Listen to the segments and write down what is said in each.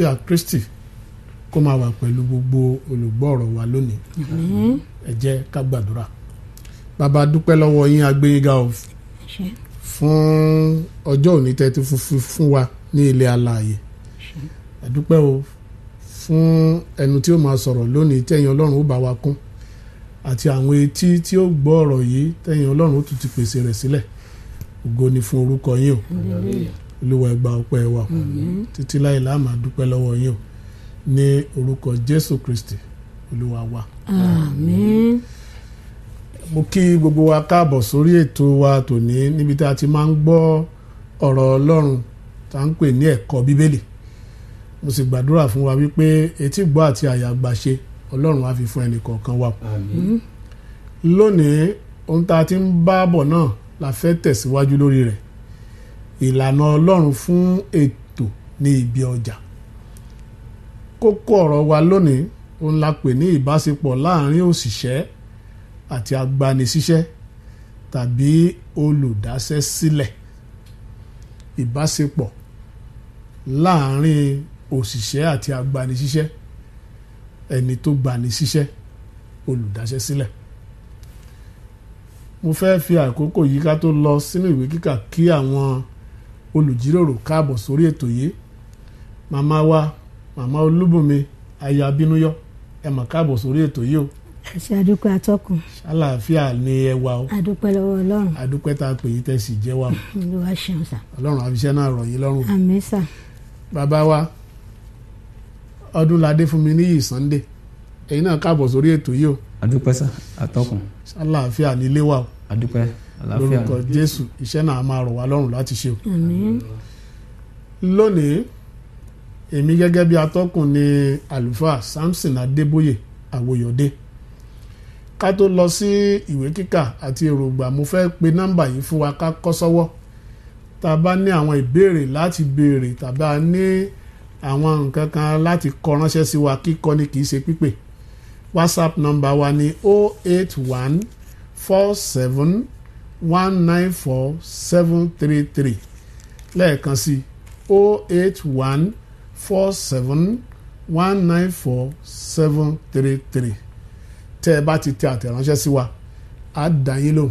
àlàáfíà Kristi kó máa wà pẹ̀lú gbogbo olùgbọ́ ọ̀rọ̀ wa lónìí. Ẹ jẹ́ ká gbàdúrà. Bàbá dúpẹ́ lọ́wọ́ yín, agbẹ́yìnga o fún ọjọ́ òní tẹ́tí fún wa ní ilé alààyè. A dúpẹ́ o fún ẹnu tí ó máa sọ̀rọ̀ lónìí tẹ̀yin Ọlọ́run ó bá wa kún, àti àwọn etí tí ó gbọ́ ọ̀rọ̀ yìí tẹ̀yin Ọlọ́run ó tún ti pèsè rẹ̀ sílẹ̀. Ògo ni fún orúkọ yín o. Olúwa ẹ gba ọpẹ́ wa títí láì la máa dúpẹ́ lọ́wọ́ yín o ní orúkọ Jésù Kristi Olúwa wa. Àmín. Mo kí gbogbo wa káàbọ̀ sórí ètò wa tòní níbi tí a ti máa ń gbọ́ ọ̀rọ̀ Ọlọ́run tá ń pè ní ẹ̀kọ́ Bíbélì. Mo sì gbàdúrà fún wa wípé etí gbọ́ àti àyà gbàṣe Ọlọ́run á fi fún ẹnì kọ̀ọ̀kan wa. Àmín. Lónìí ohun tá a ti ń bá bọ̀ náà la fẹ́ tẹ̀síwájú lórí rẹ̀. Ìlànà Ọlọ́run fún ètò ní ibi ọjà. Kókó ọ̀rọ̀ wa lónìí òun la pè ní ìbáṣepọ̀ láàrin òṣìṣẹ́ àti agbanisíṣẹ́ tàbí olùdáṣẹ́sílẹ̀. Ìbáṣepọ̀ láàrin òṣìṣẹ́ àti agbanisíṣẹ́, ẹni tó gbanisíṣẹ́, olùdáṣẹ́sílẹ̀. Mo fẹ́ fi àkókò yìí ká tó lọ sínú ìwé kíkà kí àwọn olùjíròrò káàbọ̀ sórí ètò yìí. Màmá wa, màmá Olúbùnmi aya Bínúyọ̀, ẹ mà káàbọ̀ sórí ètò yìí o. Ẹ ṣé àdúpẹ́ atọ́kùn. Àlàáfíà ni ẹ wà o. Àdúpẹ́ lọ́wọ́ Ọlọ́run. Àdúpẹ́ tá a pè yín tẹ́ sì jẹ́ wa. Olúwa ṣeun sà. Ọlọ́run àfiṣẹ́ náà rọ̀ yín lọ́rùn. Àmín sà. Bàbá wa Ọdúnládé Fúnminíyì Sunday, ẹ̀yin náà káàbọ̀ sórí ètò yìí o. Adúpẹ́ sà, atọ́kùn. Àlàáfíà ní ilé wa o. Adúpẹ́, àlàáfíà. Lórúkọ Jésù iṣẹ́ náà máa rọ̀ wá lọ́rùn láti ṣe o. Àmín. Lónìí èmi gẹ́gẹ́ bí atọ́kùn ni àlùfáà Samson Adébóyè Àwòyọ̀dé. Ká tó lọ sí ìwé kíkà àti èròǹgbà, mo fẹ́ pe nọ́mbà yìí fún wa ká kọ́ sọ́wọ́. Tá a bá ní àwọn ìbéèrè láti béèrè tàbí a ní àwọn nǹkan kan láti kọ ránṣẹ́ sí wa, kíkọ ni kì í ṣe pípè. WhatsApp nọ́mbà wa ni 08147194733. Lẹ́ẹ̀kan sí 08147194733. Tẹ́ ẹ bá ti tẹ àtẹ̀ránṣẹ́ sí wa, á dá yín lóhùn.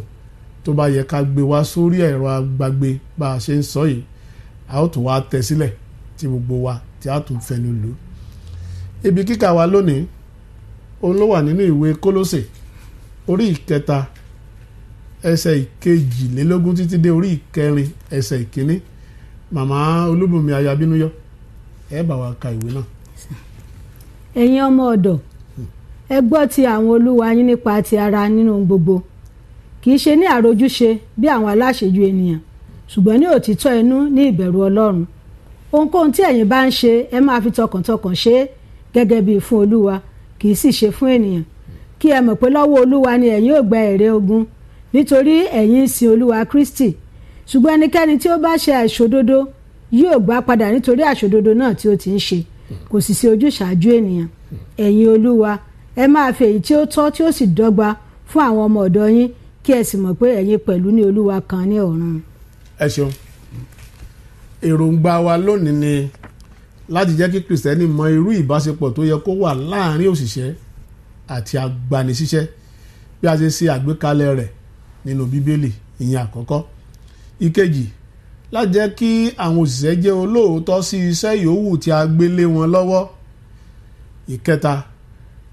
Tó bá yẹ ká gbé wá sórí ẹ̀rọ agbágbé bá a ṣe ń sọ yìí, a ó tún wá tẹ̀ sílẹ̀ tí gbogbo wa tí a tún fẹnu lò. Ibi kíkà wa lónìí òun ló wà nínú ìwé Kólósè orí 3 ẹsẹ̀ 22 títí dé orí 4 ẹsẹ̀ 1. Màmá Olúbùnmi aya Bínúyọ̀, ẹ bá wa ka ìwé náà. Ẹ̀yin ọmọ ọ̀dọ̀, ẹ gbọ́ ti àwọn olúwa yín nípa ti ara nínú gbogbo, kì í ṣe ní àròjúṣe bí àwọn aláṣejù ènìyàn, ṣùgbọ́n ní òtítọ́ inú ní ìbẹ̀rù Ọlọ́run. Ohunkóhun tí ẹ̀yin bá ń ṣe, ẹ máa fi tọkàntọkàn ṣe é gẹ́gẹ́ bí fún Olúwa, kì í sì ṣe fún ènìyàn, kí ẹ mọ̀ pé lọ́wọ́ Olúwa ni ẹ̀yin ò gba èrè ogun, nítorí ẹ̀yin ń sin Olúwa Kristi. Ṣùgbọ́n ẹnikẹ́ni tí ó bá ṣe àìṣòdodo yóò gbà padà nítorí àìṣòdodo náà tí ó ti ń ṣe, kò sì sí ojúṣàájú ènìyàn. Ẹ̀yin Olúwa, ẹ máa fi èyí tí ó tọ́ tí ó sì dọ́gba fún àwọn ọmọ ọ̀dọ̀ yín, kí ẹ sì mọ̀ pé ẹ̀yin pẹ̀lú ní Olúwa kan ní ọ̀run. Ẹ ṣeun. Èròǹgbà wa lónìí ni láti jẹ́ kí Kristẹni mọ irú ìbáṣepọ̀ tó yẹ kó wà láàrin òṣìṣẹ́ àti agbanisíṣẹ́ bí a ṣe ṣe àgbékalẹ̀ rẹ̀ nínú Bíbélì, ìyẹn àkọ́kọ́. Ìkejì, láti jẹ́ kí àwọn òṣìṣẹ́ jẹ́ olóòótọ́ sí iṣẹ́ yòówù tí a gbé lé wọn lọ́wọ́. Ìkẹta,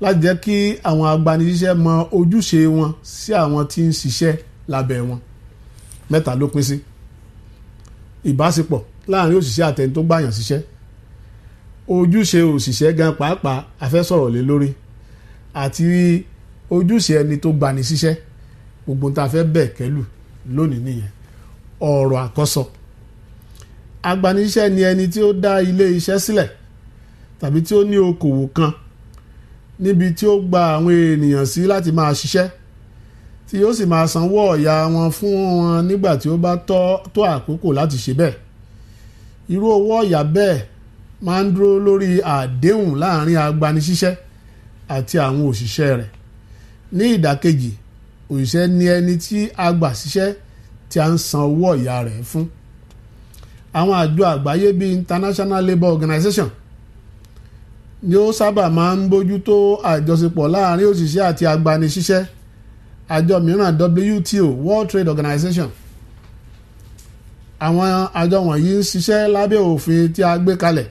láti jẹ́ kí àwọn agbanisíṣẹ́ mọ ojúṣe wọn sí àwọn tí ń ṣiṣẹ́ lábẹ́ wọn. Mẹ́ta ló pín sí. Ìbáṣepọ̀ láàrin òṣìṣẹ́ àtẹni tó gbàyàn síṣẹ́. Ojúṣe òṣìṣẹ́ gan pàápàá a fẹ́ sọ̀rọ̀ lé lórí, àti ojúṣe ẹni tó gbani síṣẹ́. Gbogbo tá a fẹ́ bẹ̀ kẹ́lù lónìí nìyẹn. Ọ̀rọ̀ àkọ́sọ. Agbanisíṣẹ́ ni ẹni tí ó dá ilé iṣẹ́ sílẹ̀ tàbí tí ó ní okòwò kan níbi tí ó gba àwọn ènìyàn sí láti máa ṣiṣẹ́, tí yóò sì máa sanwó ọ̀yà wọn fún wọn nígbà tí ó bá tó àkókò láti ṣe bẹ́ẹ̀. Irú owó ọ̀yà bẹ́ẹ̀ máa ń dúró lórí àdéhùn láàrin agbanisíṣẹ́ àti àwọn òṣìṣẹ́ rẹ̀. Ní ìdàkejì, òṣìṣẹ́ ni ẹni tí a gbà síṣẹ́ tí a ń san owó ọ̀yà rẹ̀ fún. Àwọn àjọ àgbáyé bíi International Labour Organization ni ó sábà máa ń bójútó àjọṣepọ̀ láàrin òṣìṣẹ́ àti agbanisíṣẹ́. Àjọ mìíràn WTO World Trade Organization, àwọn àjọ wọ̀nyí ń ṣiṣẹ́ lábẹ́ òfin tí a gbé kalẹ̀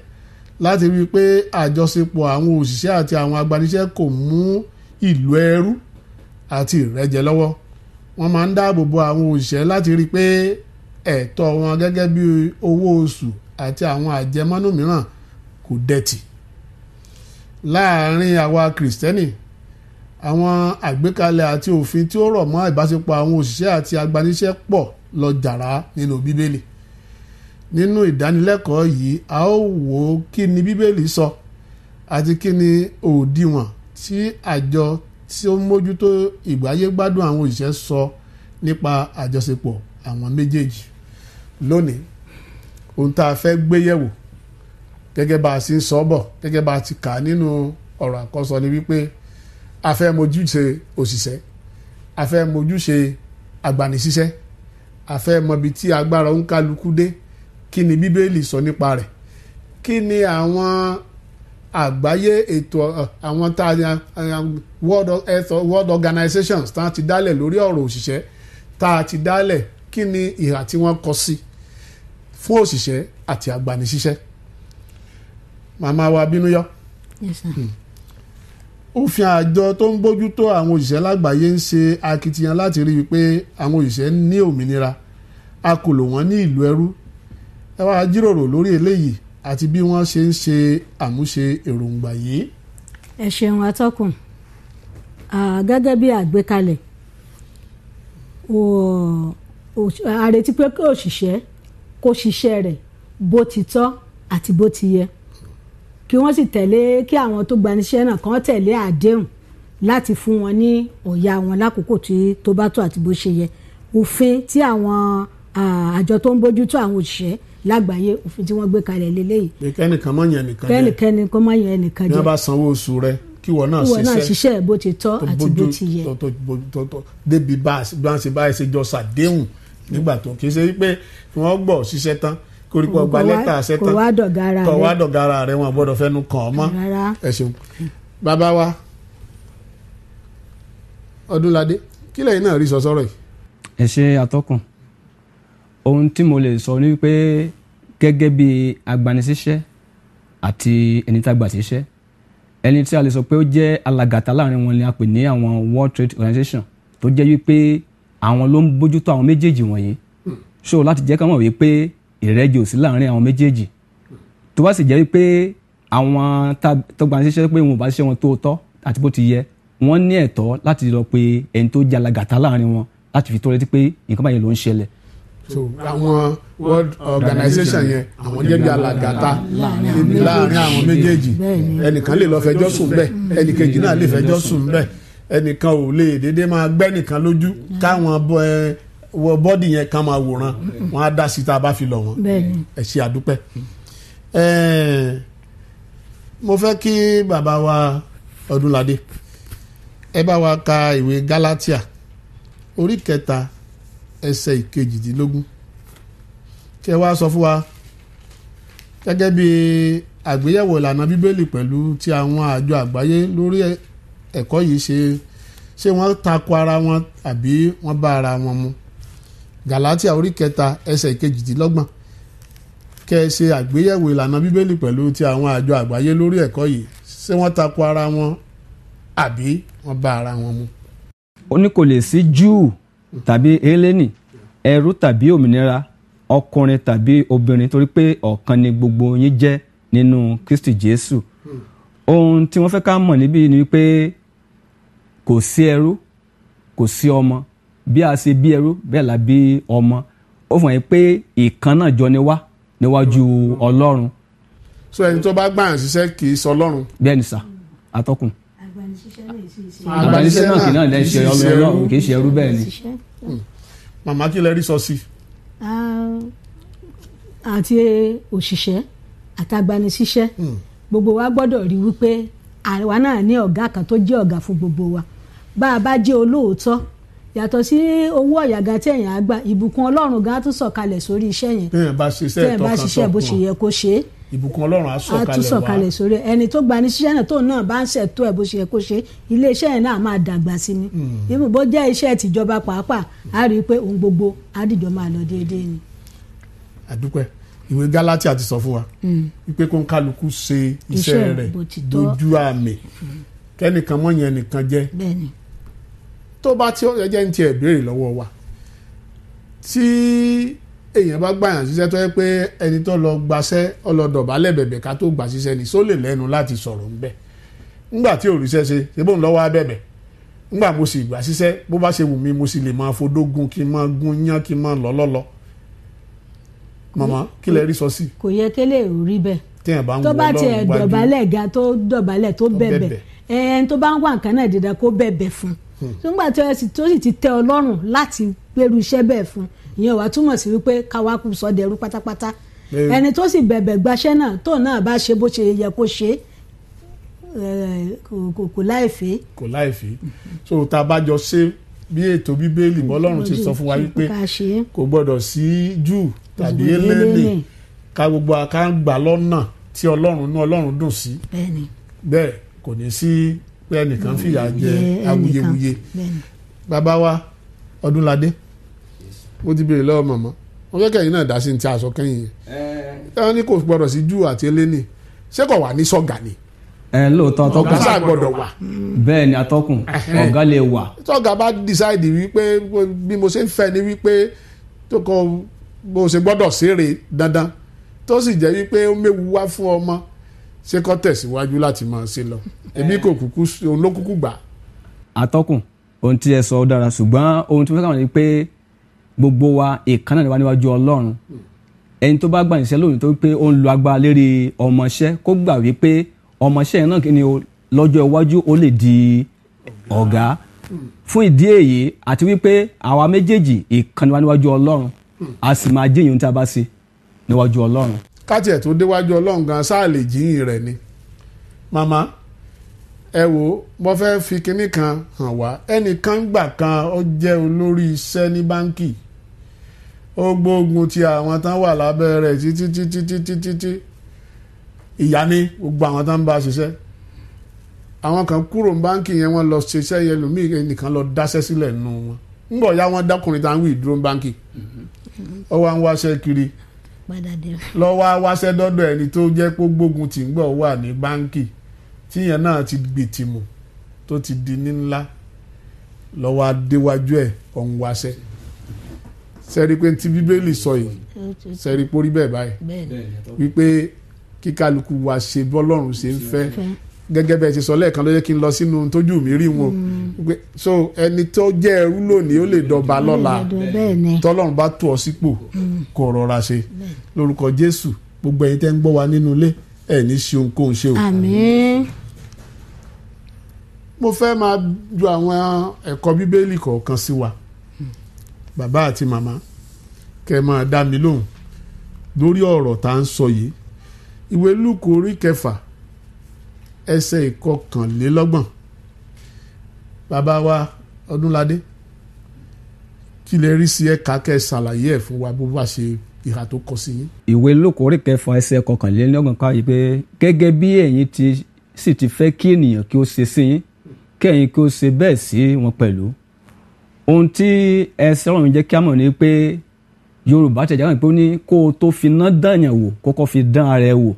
láti rí i pé àjọṣepọ̀ àwọn òṣìṣẹ́ àti àwọn agbanisíṣẹ́ kò mú ìlú ẹrú àti ìrẹ́jẹ lọ́wọ́. Wọ́n máa ń dáàbò bo àwọn òṣìṣẹ́ láti rí i pé ẹ̀tọ́ wọn gẹ́gẹ́ bí owó oṣù àti àwọn àjẹmọ́nú mìíràn kò dẹ̀tì. Láàárín àwa Kìrìsìtẹ́nì, àwọn àgbékalẹ̀ àti òfin tí ó rọ̀ mọ́ ìbáṣepọ̀ àwọn òṣìṣẹ́ àti agbanisíṣẹ́ pọ̀ lọ jàrá nínú Bíbélì. Nínú ìdánilẹ́kọ̀ọ́ yìí a ó wò ó kí ni Bíbélì sọ àti kí ni òdiwọ̀n tí àjọ tí ó mójútó ìgbáyégbádùn àwọn òṣìṣẹ́ sọ nípa àjọṣepọ̀ àwọn méjèèjì. Lónìí ohun tá a fẹ́ gbé yẹ̀wò gẹ́gẹ́ bá a sì ń sọ bọ̀ gẹ́gẹ́ bá a ti kà nínú ọ̀rọ̀ àkọ́sọ ni wípé a fẹ́ mójúṣe òṣìṣẹ́, a fẹ́ mójúṣe agbanisíṣẹ́, a fẹ́ mọbi tí agbára ń kálukú dé. Kí ni Bíbélì sọ nípa rẹ̀? Kí ni àwọn àgbáyé ètò àwọn World Organizations tá a ti dálẹ̀ lórí ọ̀rọ̀ òṣìṣẹ́ tá a ti dálẹ̀, kí ni ìhà tí wọ́n kọ sí fún òṣìṣẹ́ àti agbanisíṣẹ́? Màmá wa Bínúyọ̀. Yes, sir. Òfin àjọ tó ń bójútó àwọn òṣìṣẹ́ lágbàáyé ń ṣe akitiyan láti rí i pé àwọn òṣìṣẹ́ ní òmìnira, a kò lò wọ́n ní ìlú ẹrú. Ẹ wá jíròrò lórí eléyìí àti bí wọ́n ṣe ń ṣe àmúṣe èròǹgbà yìí. Ẹ ṣeun atọ́kùn. Gẹ́gẹ́ bí àgbékalẹ̀, a retí pé kí òṣìṣẹ́ kó ṣiṣẹ́ rẹ̀ bó ti tọ́ àti bó ti yẹ, kí wọ́n sì tẹ̀lé, kí àwọn tó gbanisẹ́ náà kàn tẹ̀lé àdéhùn láti fún wọn ní ọ̀yà wọn lákòókò tó bá tó àti bó ṣe yẹ. Òfin tí àwọn àjọ tó ń bójútó àwọn òṣìṣẹ́ lágbàáyé, òfin tí wọ́n gbé kalẹ̀ lélẹ́yìí. Pé kẹ́nìkan mọ́ yẹn nìkan jẹ́, kẹ́nìkan kọ́ mọ́ yẹn nìkan jẹ́. bí wọ́n bá sanwó oṣù rẹ kí wọ́n náà ṣiṣẹ́ bó ti tọ́ àti bó ti yẹ. Débi bá wọ́n ṣe báyìí ṣe jọ ṣàdéhùn nígbà tó kì í ṣe wípé wọ́n gbọ́ ṣiṣẹ́ tán koríko ọgbà lẹ́tà àṣẹ tán kò wá dọ̀gára rẹ̀ wọn gbọ́dọ̀ fẹ́nu kàn ọ́ mọ́. Ẹ ṣeun. Bàbá wa Ọdúnládé, kí lẹ́yìn náà rí sọ sọ́rọ̀ yìí? Ẹ ṣe atọ́kùn. Ohun tí mo lè sọ ni wípé gẹ́gẹ́ bí agbanisíṣẹ́ àti ẹni tá a gbà síṣẹ́, ẹni tí a lè sọ pé ó jẹ́ alàgàtà láàrin wọn ni a pè ní àwọn World Trade Organization, tó jẹ́ wípé àwọn ló ń bójútó àwọn méjèèjì wọ̀nyí. So láti jẹ́ ká mọ̀ wípé ìrẹ́jẹ ò sí láàrin àwọn méjèèjì. Tó bá sì jẹ́ wípé àwọn tó gbanisíṣẹ́ pé wọn ò bá ṣiṣẹ́ wọn tó tọ́ àti bó ti yẹ, wọ́n ní ẹ̀tọ́ láti lọ pé ẹni tó jẹ́ alàgàtà láàrin wọn láti fi tó létí pé nǹkan báyìí ló ń ṣẹlẹ̀. So àwọn World Organization yẹn àwọn jẹ́ bí alàgàtà láàrin àwọn méjèèjì. Ẹnìkan lè lọ fẹjọ́ sùn bẹ́ẹ̀, ẹnìkejì náà lè fẹjọ́ sùn bẹ́ẹ̀. Ẹnìkan ò lè déédéé máa gbẹ́ nìkan lójú káwọn bọ́dì yẹn kan máa wòran, wọn á dá sí tá a bá fi lọ wọn. Ẹ ṣe àdúpẹ́. Mo fẹ́ kí bàbá wa Ọdúnládé ẹ bá wa ka ìwé Gálátíà orí 3 ẹsẹ̀ 18 kí ẹ wá sọ fún wa gẹ́gẹ́ bí àgbéyẹ̀wò ìlànà Bíbélì pẹ̀lú ti àwọn àjọ àgbáyé lórí ẹ̀kọ́ yìí ṣé wọ́n tako ara wọn àbí wọ́n bá ara wọn mu. Gálátíà orí 3 ẹsẹ̀ 18 kẹ́ ẹ ṣe àgbéyẹ̀wò ìlànà Bíbélì pẹ̀lú ti àwọn àjọ àgbáyé lórí ẹ̀kọ́ yìí, ṣé wọ́n tako ara wọn àbí wọ́n bá ara wọn mu. Ó ní kò lè sí Júù tàbí Hélénì, ẹrú tàbí òmìnira, ọkùnrin tàbí obìnrin, torí pé ọ̀kan ni gbogbo yín jẹ́ nínú Kristi Jésù. Ohun tí wọ́n fẹ́ ká mọ̀ níbí ni wípé kò sí ẹrú, kò sí ọmọ. Bí a ṣe bí ẹrú bẹ́ẹ̀ la bí ọmọ. Ó fún yín pé ìkan náà jọ ni wá níwájú Ọlọ́run. So ẹni tó bá gbàyàn ṣiṣẹ́ kì í sọ Ọlọ́run. Bẹ́ẹ̀ ni sà, atọ́kùn. Agbanisíṣẹ́ náà kì náà lẹ́ ṣe Ọlọ́run, kì í ṣe ẹrú bẹ́ẹ̀ ni. Màmá kí lẹ rí sọ sí? Àti òṣìṣẹ́ àtagbanisíṣẹ́ gbogbo wa gbọ́dọ̀ rí wípé àwa náà ní ọ̀gá kan tó jẹ́ ọ̀gá fún gbogbo wa. Bá a bá jẹ́ olóòótọ́, yàtọ̀ sí owó ọ̀yàgá tí èèyàn á gbà, ìbùkún Ọlọ́run gan tún sọ̀kalẹ̀ sórí iṣẹ́ yẹn. Téèyàn bá ṣiṣẹ́ bó ṣe yẹ kó ṣe é. ìbùkún ọlọ́run á tún sọ̀kalẹ̀ sórí ẹni tó gbani síṣẹ́ náà tóun náà bá ń ṣètò ẹ̀ bó ṣe yẹ kó ṣe iléeṣẹ́ yẹn náà máa dàgbà sí ni ibùdó bó jẹ́ iṣẹ́ tìjọba pàápàá á rí i pé ohun gbogbo á dìjọ máa lọ déédéé ni. àdúpẹ́ ìwé Gálátíà ti sọ fún wa wípé kó ń kálukú ṣe iṣẹ́ rẹ̀ dojú àmì kẹ́nìkan mọ́ yẹn nìkan jẹ́ tó bá tí ó jẹ́ ní tiẹ̀ béèrè lọ́wọ́ wa tí èèyàn bá gbàyàn ṣiṣẹ́ tó yẹ pé ẹni tó lọ gbaṣẹ́ ọlọ́dọ̀bálẹ̀ bẹ̀bẹ̀ ká tó gbà ṣiṣẹ́ ni só lè lẹ́nu láti sọ̀rọ̀ ńbẹ̀ ńgbà tí ò ríṣẹ́ ṣe ṣe bóun lọ́wọ́ abẹ́bẹ̀ ńgbà mo sì gbà ṣiṣẹ́ bó bá ṣe wù mí mo sì lè máa fodógun kí n máa gún yán kí n máa lọ́lọ́lọ́ màmá kí lẹ rí sọ sí. kò yẹ kélé ò rí bẹ́ẹ̀ tó bá tiẹ̀ dọ̀bálẹ̀ ga tó dọ̀bálẹ̀ tó bẹ̀bẹ̀ ẹni tó bá ń wá nǹkan náà dídá kó bẹ̀bẹ̀ fún nígbà tó sì ti tẹ́ Ọlọ́run láti gbèrú iṣẹ́ bẹ́ẹ̀ fún ìyẹn wàá túmọ̀ sí wípé káwá kú sọ dẹrú pátápátá ẹni tó sì bẹ̀bẹ̀ gbaṣẹ́ náà tóun náà bá ṣe bó ṣe yẹ kó ṣe kò láìfẹ́. kò láìfẹ́ so tá a bá jọ ṣe bí ètò Bíbélì bọ́lọ́run ti sọ fún wa wípé kò gbọ́dọ̀ sí Júù tàbí eléni ká gbogbo aká gbà lọ́nà tí Ọlọ́run dùn sí bẹ́ẹ̀ kò ní sí pé ẹnìkan fìyà jẹ awuyewuye bàbá wa Ọdúnládé mo ti béèrè lọ́wọ́ màmá wọn fẹ́ kẹ́yìn náà dá sí ti aṣọ kẹ́yìn yẹn ẹ̀wọ̀n ní kò gbọ́dọ̀ sí Júù àti eléni ṣé kò wà ní sọ́gà ni. Lóòótọ́ atọ́kùn ọ̀gá sáà gbọ́dọ̀ wà. bẹ́ẹ̀ ni atọ́kùn ọ̀gá lè wà. tọ́gà bá decide wípé bí mo ṣe ń fẹ́ ni wípé tó kọ bó ṣe gbọ́dọ̀ ṣeré dandan tó sì jẹ́ wípé ó méwu wá fún ọmọ ṣé kó tẹ̀síwájú láti máa ṣe lọ ẹbí kò kúkú òun ló kúkú gbà. atọ́kùn ohun tí ẹ sọ dára ṣùgbọ́n ohun tí wọ́n fẹ́ kàn ní pé gbogbo wa ìkànnà ni wá níwájú Ọlọ́run ẹni tó bá gbà níṣẹ́ lónìí tó pé ó ń lo agbára lérí ọmọọṣẹ́ kó gbà wípé ọmọọṣẹ́ yẹn náà kí ni lọ́jọ́ iwájú ó lè di ọ̀gá fún ìdí èyí àti wípé àwa méjèèjì ìkànnì wa níwájú Ọlọ́run a sì máa jíyìn tí a bá ṣe níwájú Ọlọ́run. káàtì ẹ̀ tó déwájú Ọlọ́run gan sáà lè jíyìn rẹ̀ ni màmá ẹ wo mo fẹ́ fi kinní kan hàn wá ẹnìkan gbà kan ó jẹ́ olórí iṣẹ́ ní báńkì ó gbógun ti àwọn tán wà lábẹ́ rẹ̀ títí ìyá ní gbogbo àwọn tán ń bá ṣiṣẹ́ àwọn kan kúrò ní báńkì yẹn wọ́n lọ ṣiṣẹ́ yẹn lómi nìkan lọ dáṣẹ́ sílẹ̀ nù wọn ńgbọ̀ ya wọn dákùnrin tá à ń wí ìdúró ní báńkì ó wá ń wáṣẹ́ kiri lọ́wọ́ wáṣẹ́ dọ́dọ̀ ẹni tó jẹ́ pé gbógun tì ń gbọ̀ wà ní báńkì tíyẹn náà ti gbìtìmù tó ti di ní ńlá lọ́wọ́ adéwájú ẹ̀ ọ̀hún wáṣẹ́ sẹ́rí pé tí Bíbélì sọ yìí sẹ́rí pórí bẹ́ẹ̀ báyìí wípé kíkálukú wa ṣe bọ́lọ́run ṣe ń fẹ́ gẹ́gẹ́ bẹ́ẹ̀ ṣe sọ lẹ́ẹ̀kan ló yẹ kí n lọ sínú tójú mi rí wọn so ẹni tó jẹ́ ẹrú lónìí ó lè dọba lọ́la tọ́lọ́run bá tó ọ sípò kó rọra ṣe lórúkọ Jésù gbogbo ẹ̀yin tẹ́ ń gbọ́ wa nínú ilé ẹ̀ ní ṣe ohunkóhun ṣe o. àmín. mo fẹ́ máa ju àwọn ẹ̀kọ́ Bíbélì kọ̀ọ̀kan sí wa bàbá àti màmá kẹ́ máa dá mi lóhùn lórí ọ̀rọ̀ tá à ń sọ yìí ìwé Lúùkù orí 6 ẹsẹ̀ 21 bàbá wa Ọdúnládé kí lè rí sí ẹ̀ka kẹ́ ṣàlàyé ẹ̀ fún wa bó bá ṣe ìhà tó kọ sí yín. ìwé Lúùkù orí 6 ẹsẹ̀ 21 ká yìí pé gẹ́gẹ́ bí ẹ̀yin ti fẹ́ kí ènìyàn kí ó ṣe sí yín kẹ́yìn kí ó ṣe bẹ́ẹ̀ sí wọn pẹ̀lú. ohun tí ẹsẹ̀ ọ̀run jẹ́ kí a mọ̀ ni pé Yorùbá tẹ̀jà kan pé ó ní kó o tó fi ná dànyàn wò kọ́kọ́ fi dán ara ẹ wò.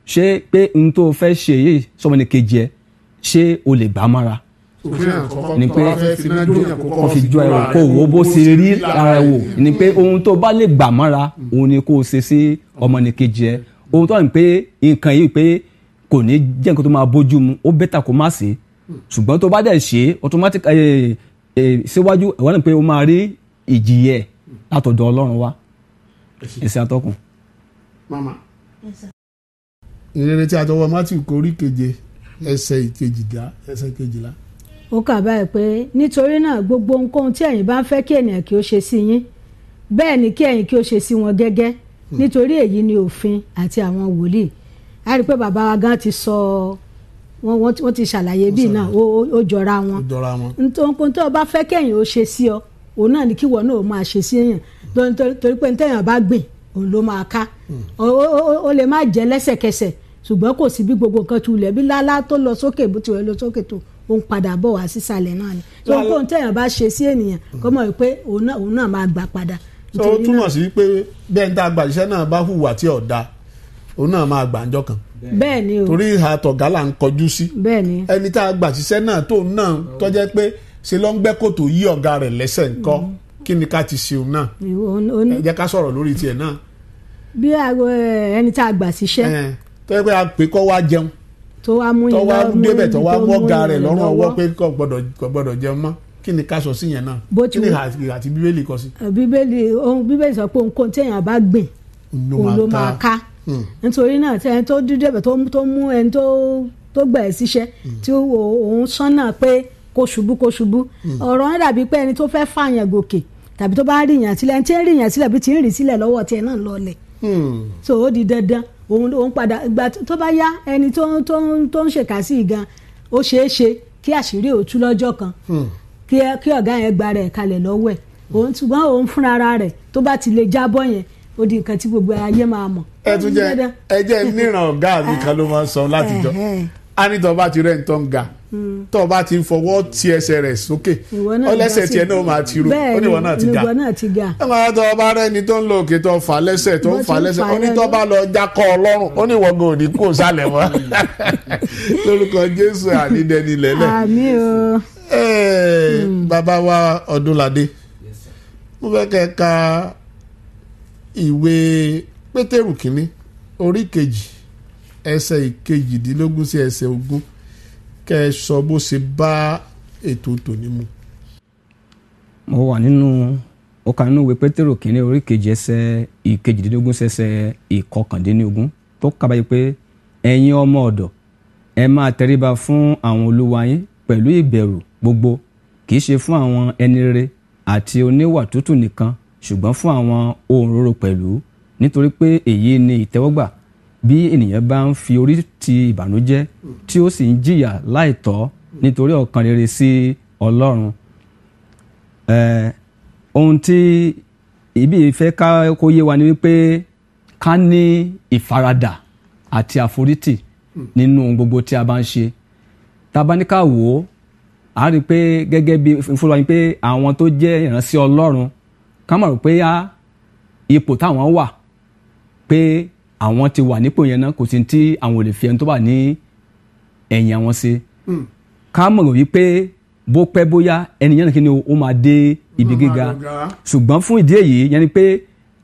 ṣé pé n tó fẹ́ ṣe yìí sọmọ ní kejì ẹ ṣé o lè bá mára. ni pé kó fi jọ ẹ̀rọ kó wo bó ṣe rí ara ẹ wò ni pé ohun tó bá lè gbà mára òun ni kó o ṣe sí ọmọ ní kejì ẹ ohun tó wà ní pé nǹkan yìí pé kò ní jẹ́ nǹkan tó máa bójú mu ó bẹ́tà kó má ṣe ṣùgbọ́n tó bá dẹ̀ ṣe automatic síwájú ẹ̀wọ́n ní pé o máa rí ìjìyẹ látọ̀dọ̀ Ọlọ́run wá ẹ̀sìn atọ́kùn. mama ìrere tí a tọwọ́ Matthew orí 7 ẹsẹ̀ 12. ó kà báyìí pé nítorí náà gbogbo ohunkóhun tí ẹ̀yin bá ń fẹ́ kí ènìyàn kí ó ṣe sí yín bẹ́ẹ̀ ni kí ẹ̀yin kí ó ṣe sí wọn gẹ́gẹ́ nítorí èyí ni òfin àti àwọn wòlíì a rí i pé bàbá wa gan ti sọ wọ́n ti ṣàlàyé bíi náà ó jọra wọn nítorí tó o bá fẹ́ kẹ́yìn ó ṣe sí ọ òun náà ni kíwọ náà ó máa ṣe sí èèyàn torí pé ntẹ̀yàn bá gbìn òun ló máa ká ó lè má jẹ́ lẹ́sẹ̀kẹsẹ̀ ṣùgbọ́n kò sí bí gbogbo nǹkan tulẹ̀ bí lálá tó lọ sókè bó ti wẹ̀ lọ sókè tó ó ń padà bọ̀ wá sísàlẹ̀ náà ni ohunkóhun téèyàn bá ṣe sí ènìyàn kó mọ̀ pé òun náà máa gbà padà. so ó túmọ̀ sí pé bẹ́ẹ̀ ní tá a gbà iṣẹ́ náà bá hùwà tí ò dáa òun náà máa gbà ńjọ́ kan. bẹ́ẹ̀ ni o torí ìhà tọ̀gá là ń kọjú sí. bẹ́ẹ̀ ni ẹni tá a gbà síṣẹ́ náà tóun náà tọ́jẹ́ pé ṣe ló ń gbẹ́ kòtò yí ọ̀gá rẹ̀ lẹ́sẹ̀ ńkọ́ kí ni ká ti ṣe òun náà ẹ jẹ́ ká sọ̀rọ̀ lórí tiẹ̀ náà. bí ẹni tá a gbà síṣẹ́ tọ́jẹ́ pé a pè kọ́ wá jẹun tó wá mú débẹ̀ tó wá mú ọ̀gá rẹ̀ lọ́rùn ọwọ́ pé kò gbọ́dọ̀ jẹun mọ́ kí ni ká sọ sí yẹn náà kí ni àti bíbélì kọ sí. bíbélì sọ pé ohunkóhun téèyàn bá gbìn òun ló máa ká nítorí náà ẹni tó dídébẹ̀ tó mú ẹni tó gbà ẹ́ síṣẹ́ tí òun sọ́nà pé kó ṣubú ọ̀rọ̀ yẹn dàbí pé ẹni tó fẹ́ fààyàn gòkè tàbí tó bá rìyàn sílẹ̀ ẹni tí ń rìyàn sílẹ̀ bí ti ń rì sílẹ̀ lọ́wọ́ tiẹ̀ náà lọ́lẹ̀ so ó di dandan òun padà ìgbà tó bá yá ẹni tó ń ṣèkà sí ìgan ó ṣeé ṣe kí àṣírí ò tú lọ́jọ́ kan kí ọ̀gá yẹn gba rẹ̀ kalẹ̀ lọ́wọ́ ẹ̀ òun ṣùgbọ́n òun fúnra rẹ̀ tó bá ti lè jábọ́ yẹn ó di nǹkan tí gbogbo ayé máa mọ̀. ẹ jẹ́ níran ọ̀gá mi kan ló máa ń sọ látijọ́ á ní tó bá ti rẹ̀ ń tọ́ ń ga tó bá ti ń fọwọ́ ti ẹsẹ̀ rẹ̀ sókè ọlẹ́sẹ̀ tiẹ̀ náà máa ti ru ó ní ìwọ náà ti ga ẹ máa tó bá rẹ̀ ni tó ń lo òkè tó ń fà lẹ́sẹ̀ tó ń fà lẹ́sẹ̀ ó ní tó bá lọ jákọ́ ọlọ́run ó ní ìwọ gan òní kò sálẹ̀ mọ́ lórúkọ Jésù ànídẹ́ni lẹ́lẹ̀. àmín o. bàbá wa Ọdúnládé mo fẹ́ kẹ́ ka ìwé Pétérù kínní orí kejì ẹsẹ̀ ìkejìdínlógún sí ẹsẹ̀ ogún kẹ́ ẹ sọ bó ṣe bá ètò tòní mu. mo wà nínú ọkà nínú ìwé Pétérù kínní orí kejì ẹsẹ̀ ìkejìdínlógún sí ẹsẹ̀ ìkọkàndínlógún tó kábàáyé pé ẹ̀yin ọmọ ọ̀dọ̀ ẹ máa tẹríba fún àwọn olúwa yín pẹ̀lú ìbẹ̀rù gbogbo kì í ṣe fún àwọn ẹni rere àti oníwà tútù nìkan ṣùgbọ́n fún àwọn òǹrorò pẹ̀lú nítorí pé èyí ni ìtẹ́wọ́gbà bí ènìyàn bá ń fi orí ti ìbànújẹ́ tí ó sì ń jìyà láìtọ́ nítorí ọkàn rere sí Ọlọ́run. Ohun tí ibi ìfẹ́ kó yé wa ni wípé ká ní ìfaradà àti àforítì nínú gbogbo tí a bá ń ṣe. Tá a bá ní ká wò ó a rí i pé gẹ́gẹ́ bí ìfúnra yín pé àwọn tó jẹ́ ìránṣẹ́ Ọlọ́run ká mọ̀ rò pé ipò táwọn wà pé àwọn ti wà nípò yẹn náà kò sí tí àwọn ò lè fi ẹni tó wà ní ẹ̀yìn àwọn ṣe ká mọ̀ wípé bó pẹ́ bóyá ẹnìyẹn kí ni ó máa dé ibi gíga ṣùgbọ́n fún ìdí èyí yẹn ni pé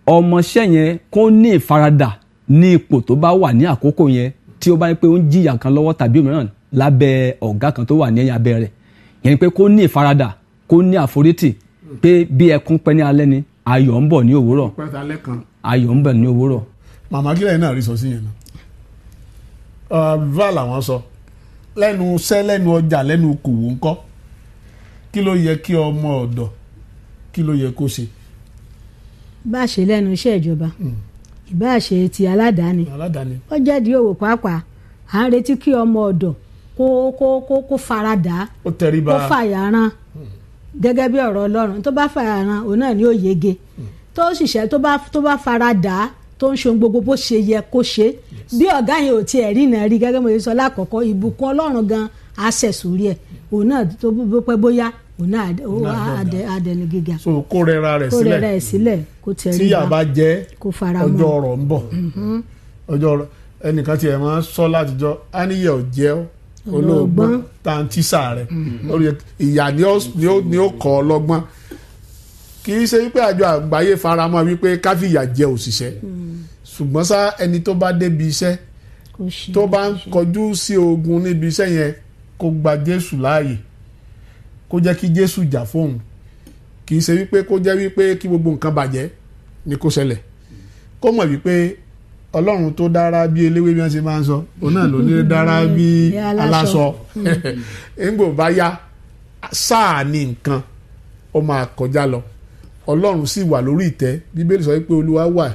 ọmọọṣẹ́ yẹn kó ní ìfaradà ní ipò tó bá wà ní àkókò yẹn tí ó bá ní pé ó ń jìyà kan lọ́wọ́ tàbí òmíràn lábẹ́ ọ̀gá kan tó wà ní ẹ̀yìn abẹ́ rẹ̀ yẹn ni pé kó ní ìfaradà kó ní àforítì pé bí ẹkún pẹ́ ní alẹ́ ni ayọ̀ ń bọ̀ ní òwúrọ̀ ayọ̀ ń bọ̀ ní òwúrọ̀. màmá kílẹ̀ náà rí sọ sí yẹn náà bá làwọn sọ lẹ́nu iṣẹ́ lẹ́nu ọjà lẹ́nu kòwò ńkọ́ kí ló yẹ kí ọmọ ọ̀dọ̀ kí ló yẹ kó ṣe. bá a ṣe lẹ́nu iṣẹ́ ìjọba ìbá a ṣe ti aládàáni ó jẹ́ di òwò pàápàá à ń retí kí ọmọ ọ̀dọ̀ kó faradà kó fàyàrán gẹ́gẹ́ bí ọ̀rọ̀ Ọlọ́run tó bá fàyàrán òun náà ni ó yege tó ṣiṣẹ́ tó bá faradà tó ń ṣe gbogbo bó ṣe yẹ kó ṣe bí ọ̀gá yẹn ò tiẹ̀ rí náà rí gẹ́gẹ́ mo ṣe sọ lákọ̀ọ́kọ́ ìbùkún Ọlọ́run gan access orí ẹ̀ òun náà tó bó pẹ́ bóyá òun náà adẹni gíga. so kó rẹra rẹ̀ sílẹ̀ kó tẹríba tíyà bá jẹ́ ọjọ́ ọ̀rọ̀ ń bọ̀ ọjọ́ ọ̀rọ̀ ẹnìkan tiẹ̀ máa ń sọ látijọ́ áníyẹ̀ ò jẹ́ olóògbọ́n tàǹtísà rẹ̀ ìyà ni ó kọ́ ọlọ́gbọ́n kì í ṣe wípé àjọ àgbáyé faramọ́ wípé káfíyà jẹ òṣìṣẹ́ ṣùgbọ́n sá ẹni tó bá débi iṣẹ́ tó bá ń kọjú sí ogun níbi iṣẹ́ yẹn kó gba Jésù láàyè kó jẹ́ kí Jésù jà fóun kì í ṣe wípé kó jẹ́ wípé kí gbogbo nǹkan bàjẹ́ ni kó ṣẹlẹ̀ kó mọ̀ wípé Ọlọ́run tó dára bí eléwé bí wọ́n ṣe máa ń sọ òun náà ló ní dára bí aláṣọ ńgbò bá yá sáà ní nǹkan ó máa kọjá lọ Ọlọ́run sì wà lórí ìtẹ́ Bíbélì sọ pé Olúwa wà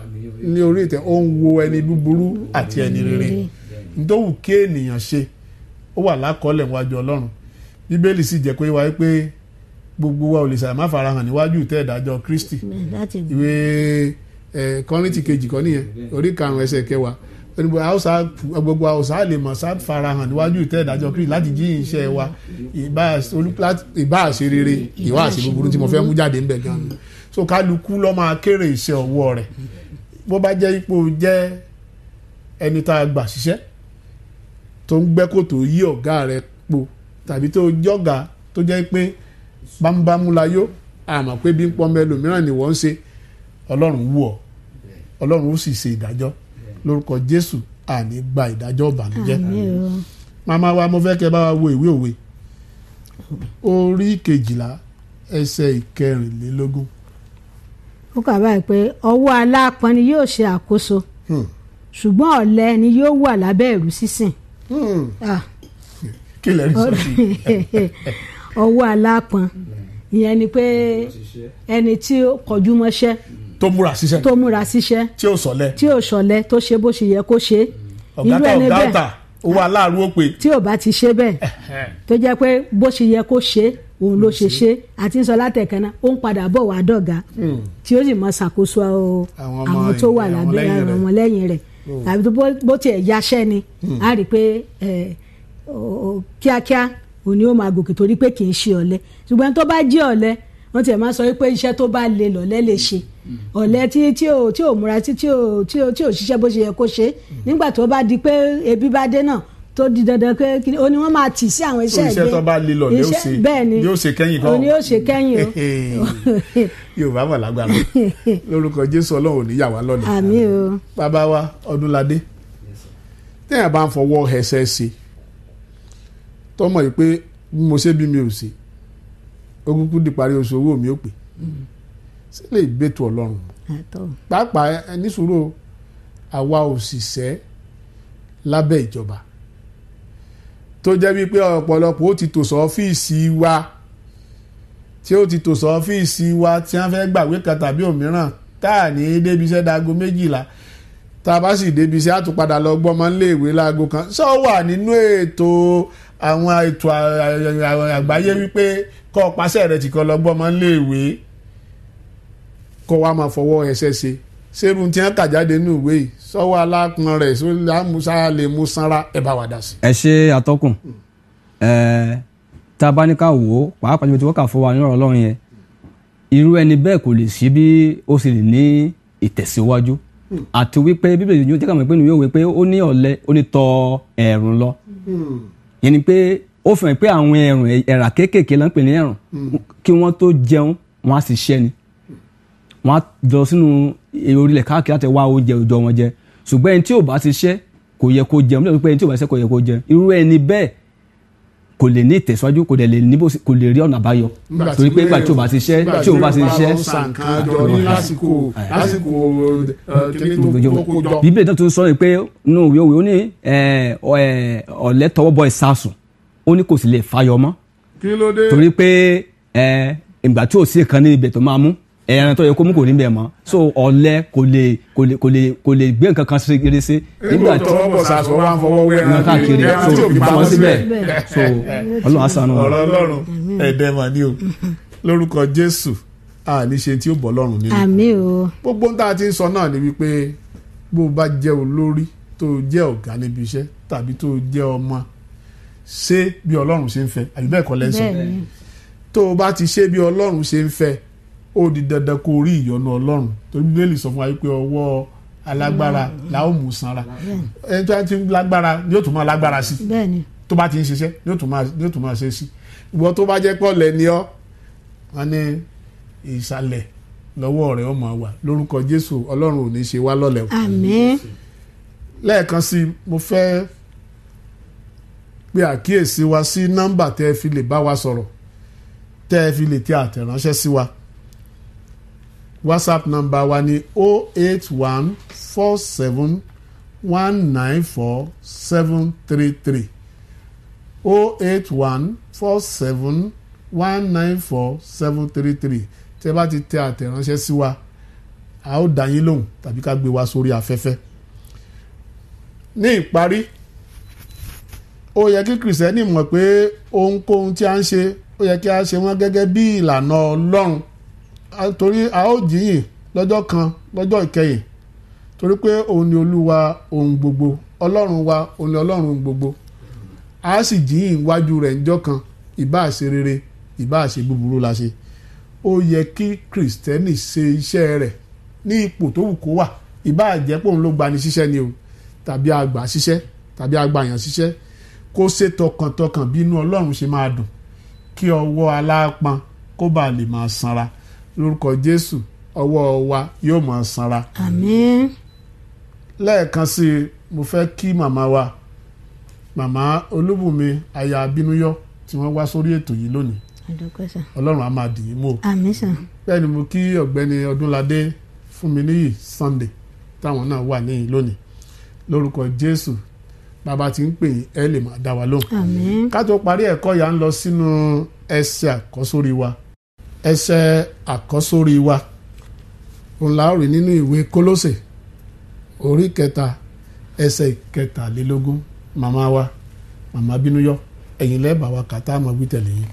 ní orí ìtẹ́ ó ń wo ẹni búburú àti ẹni rere nítorí kí ènìyàn ṣe ó wà lákọọ́lẹ̀ níwájú Ọlọ́run Bíbélì sì jẹ́ pé wáyé pé gbogbo wa ò lè ṣàì má farahàn níwájú ìtẹ́ ìdájọ́ Kristi ìwé Kọ́ríńtì kejì kọ́ nìyẹn orí 5 ẹsẹ̀ 10 gbogbo àwòsàn lè mọ̀ sá farahàn níwájú ìtẹ́ ìdájọ́ Kristi láti jí iṣẹ́ wa ìbá àṣẹ rere ìwà àṣẹ búburú tí mo fẹ́ mú jáde ńbẹ̀ gan ni so kálukú ló máa kéré iṣẹ́ ọwọ́ rẹ̀ bó bá jẹ́ ipò jẹ́ ẹni tá a gbà ṣiṣẹ́ tó ń gbẹ́ kòtò yí ọ̀gá rẹ̀ po tàbí tó jọ́gà tó jẹ́ pé bámúbámú la yó àmọ́ pé bí ń pọ́n mẹ́lòmíràn ni wọ́n ń ṣe Ọlọ́run wù ọ́ Ọlọ́run ó sì ṣe ìdájọ́ lórúkọ Jésù àní gba ìdájọ́ ìbànújẹ́ màmá wa mo fẹ́ kẹ́ bá wa wo ìwé òwe orí 12 ẹsẹ̀ 14. ó kà báyìí pé ọwọ́ alápọn ni yóò ṣe àkóso ṣùgbọ́n ọ̀lẹ ni yóò wà lábẹ́ ẹ̀rù sísìn. kí lè rí sọ́ọ̀tì. ọwọ́ alápọn ìyẹn ni pé ẹni tí ó kọjú mọ́ṣẹ́ tó múra síṣẹ́ tí ò ṣọ̀lẹ tó ṣe bó ṣe yẹ kó ṣe. ọ̀gá ọ̀tà owó aláàrú ó pè. tí ò bá ti ṣe bẹ́ẹ̀ tó jẹ́ pé bó ṣe yẹ kó ṣe òun ló ṣe àti sọ látẹ̀kan náà ó ń padà bọ̀ wá dọ̀gá tí ó sì mọ ṣàkóso àwọn tó wà lábẹ́ àwọn lẹ́yìn rẹ̀ tàbí bó tiẹ̀ yaṣẹ́ ni a rí i pé kíákíá òní ó máa gòkè torí pé kì í ṣe ọ̀lẹ ṣùgbọ́n tó bá jẹ́ ọ̀lẹ wọ́n tiẹ̀ máa sọ pé iṣẹ́ tó bá le lọ̀lẹ lè ṣe ọ̀lẹ tí ò múra tí ò ṣiṣẹ́ bó ṣe yẹ kó ṣe nígbà tó bá di pé ebi bá dé náà tó di dandan pé ó ní wọ́n máa tì sí àwọn iṣẹ́ ẹ̀gbẹ́ iṣẹ́ tó bá le lọ̀lẹ yóò ṣe kẹ́yìn kan òní yóò ṣe kẹ́yìn o. Yorùbá wà lágbára lórúkọ Jésù Ọlọ́run ò ní yà wá lọ́nà. àmín o. bàbá wa Ọdúnládé téèyàn bá ń fọwọ́ ẹsẹ̀ ṣe tọmọ yìí pé bí mo ṣe bí mi ò ṣe ogúnkú di parí oṣù owó mi ò pè ṣe lè gbẹ́tò Ọlọ́run pàápàá ẹni sùúrù àwa òṣìṣẹ́ lábẹ́ ìjọba tó jẹ́ wípé ọ̀pọ̀lọpọ̀ ó ti tò sọ ọ́fíìsì wa tí ó ti tò sọ ọ́fíìsì wa tí wọ́n fẹ́ gbàgbé kan tàbí òmíràn tá à ní débi iṣẹ́ dago 12 tá a bá sì débi iṣẹ́ àtúpadà lọ gbọ́mọ léèwé láago kan sọ wà nínú ètò àwọn ètò àgbáyé wípé kọ́ pàṣẹ rẹ̀ tí kọ́ lọ gbọ́mọ léèwé kọ́ wa máa fọwọ́ ẹsẹ̀ ṣe ṣerun tí wọ́n kà jáde nínú ìwé yìí sọ́wọ́ alápọn rẹ̀ sórí àmúṣá lè mú sanra ẹ̀ bá wà dá sí. ẹ ṣe àtọkùn tá a bá ní ká wò ó pàápàá níbi tí wọ́n kà fún wa nínú Ọlọ́run yẹn irú ẹni bẹ́ẹ̀ kò lè sí bí ó sì lè ní ìtẹ̀síwájú àti wípé Bíbélì yóò jẹ́ ká mọ̀ pé nìyóò wípé ó ní ọ̀lẹ ó ní tọ ẹ̀rùn lọ yẹn ni pé ó fẹ́ pé àwọn ẹ̀rà kéékèèké là ń pè ní ẹ̀rùn kí wọ́n tó jẹun wọ́n á sì ṣẹ́ ni wọ́n á lọ sínú orílẹ̀ káàkiri láti wá oúnjẹ òòjọ́ wọn jẹ ṣùgbọ́n ẹni tí ò bá ti ṣẹ́ kò yẹ kó jẹun nítorí pé ẹni tí ò bá ṣẹ́ kò yẹ kó jẹun irú ẹni bẹ́ẹ̀ kò lè ní ìtẹ̀síwájú kò lè rí ọ̀nà àbáyọ torí pé ìgbà tí ò bá ti ṣẹ́ tí òun bá ti ṣẹ́. Bíbélì náà tún sọ pé nínú òwe òwe ó ní ọ̀lẹ tọwọ́ bọ ìsásùn ó ní kò sì lè fàyọ mọ́ torí pé ìgbà tí ò sí kan ní ibẹ̀ tó máa mú ẹran tó yẹ kó mú kò ní bẹ̀ mọ́ so ọ̀lẹ kò lè gbé nǹkan kan ṣe sí nígbà tí wọ́n káàkiri so ìbámu síbẹ̀ so Ọlọ́run àṣàánú ọ̀rọ̀ Ọlọ́run ẹ̀dẹ̀ mà ní o lórúkọ Jésù àní ṣe tí ó bọ̀ lọ́rùn nínú. àmín o. gbogbo nta ti ń sọ náà ni wípé bó o bá jẹ́ olórí tó jẹ́ ọ̀gá níbi iṣẹ́ tàbí tó jẹ́ ọmọ ṣe bí Ọlọ́run ṣe ń fẹ́ àbí bẹ́ẹ̀ kọ́ lẹ́sọ̀ tó o bá ti ṣe bí Ọlọ́run ṣe ń fẹ́ ó di dandan kó rí ìyọ́nú Ọlọ́run torí Bíbélì sọ fún wa pé ọwọ́ alágbára la ó mú sanra ẹni tó ti ń lágbára ni yóò tún máa lágbára sí tó bá ti ń ṣiṣẹ́ ni yóò tún máa ṣe sí ìwọ tó bá jẹ́ pọ̀ lẹ́ni ọ́ wọn ní ìsàlẹ̀ lọ́wọ́ rẹ̀ ó máa wà lórúkọ Jésù Ọlọ́run ò ní ṣe wá lọ́lẹ̀ o. àmín. lẹ́ẹ̀kan sí mo fẹ́ pe àkíyèsí wa sí nọ́mbà tẹ́ ẹ fi lè bá wa sọ̀rọ̀ tẹ́ ẹ fi lè tẹ àtẹ̀ránṣẹ́ sí wa WhatsApp nọ́mbà wa ní 08147194733 08147194733 tẹ́ bá ti tẹ àtẹ̀ránṣẹ́ sí wa a ó dá yín lóhùn tàbí ká gbé wa sórí afẹ́fẹ́. ní ìparí ó yẹ kí kìrìsìtẹ́nì mọ̀ pé ohunkóhun tí a ń ṣe ó yẹ kí a ṣe wọ́n gẹ́gẹ́ bí ìlànà Ọlọ́run torí a ó jíyìn lọ́jọ́ kan lọ́jọ́ ìkẹyìn torí pé òun ni olúwa ohun gbogbo ọlọ́run wa òun ni ọlọ́run ohun gbogbo a sì jíyìn iwájú rẹ̀ níjọ́ kan ìbáà ṣe rere ìbáà ṣe búburú la ṣe ó yẹ kí kìrìsìtẹ́nì ṣe iṣẹ́ rẹ̀ ní ipò tó wù kó wà ìbáà jẹ́ pé òun ló gbani síṣẹ́ ni o tàbí àgbà síṣẹ́ tàbí àgbàyàn síṣẹ́ kó ṣe tọkàntọkàn bí inú ọlọ́run ṣe máa dùn kí ọwọ́ alápọn kó bàa lè máa sanra lórúkọ jésù ọwọ́ wa yóò máa sanra. àmín. lẹ́ẹ̀kan sí i mo fẹ́ kí màmá wa màmá olúbùnmi aya abínúyọ́ tí wọ́n wá sórí ètò yìí lónìí ọlọ́run á máa dì í mú o. àmín sà. bẹ́ẹ̀ ni mo kí ọ̀gbẹ́ni ọdúnládé fúnminíyì sunday táwọn náà wà níyìn lónìí lórúkọ jésù bàbá tí ń pè ẹ lè máa dá wa lóhùn. àmín. ká tó parí ẹ̀kọ́ yà ń lọ sínú ẹsẹ̀ àkọ́sórí wa ẹsẹ̀ àkọ́sórí wa òun la ó rí nínú ìwé kólósè orí 3 ẹsẹ̀ 13 màmá wa màmá bínúyọ́ ẹ̀yin lẹ́bàá wa kàtá àmọ́ wí tẹ̀lé yín.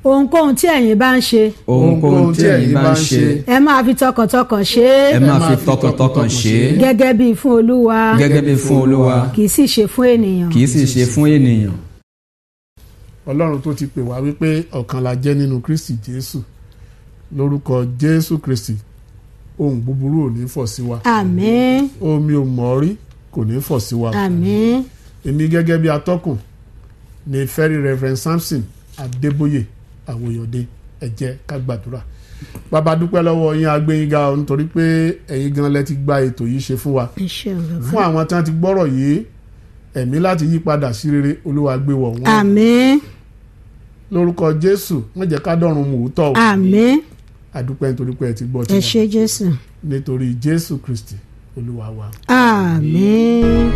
ohunkóhun tí ẹ̀yin bá ń ṣe. ohunkóhun tí ẹ̀yin bá ń ṣe. ẹ máa fi tọkàntọkàn ṣe é. ẹ máa fi tọkàntọkàn ṣe é. gẹ́gẹ́ bí fún olúwa. gẹ́gẹ́ bí fún olúwa. kì í sì ṣe fún ènìyàn. kì í sì ṣe fún ènìyàn. ọlọ́run tó ti pè wá wípé ọ̀kan la jẹ́ nínú kristi jésù lórúkọ jésù kristi ohun búburú ò ní fọ̀ sí wa. àmín. omi ò mọ̀ rí kò ní fọ̀ sí wa. àmín. èmi gẹ́gẹ́ bí atọ́kùn ní fẹ́rí reverend samson adébóyè àwòyọ̀dé ẹ jẹ́ ká gbàdúrà. bàbá dúpẹ́ lọ́wọ́ yín agbẹ́yìnga nítorí pé ẹ̀yin gan lẹ ti gba ètò yìí ṣe fún wa. fún àwọn tí wọ́n ti gbọ́rọ̀ yìí ẹ̀mí láti yí padà sí rere olúwa gbé wọ̀ wọ́n. àmín. lórúkọ jésù má jẹ́ ká dọ̀run mòótọ́ o. àmín. àdúpẹ́ nítorí pé ẹ ti gbọ́ ẹ tiwa ṣé jésù. nítorí jésù kristi olúwa wa. àmín.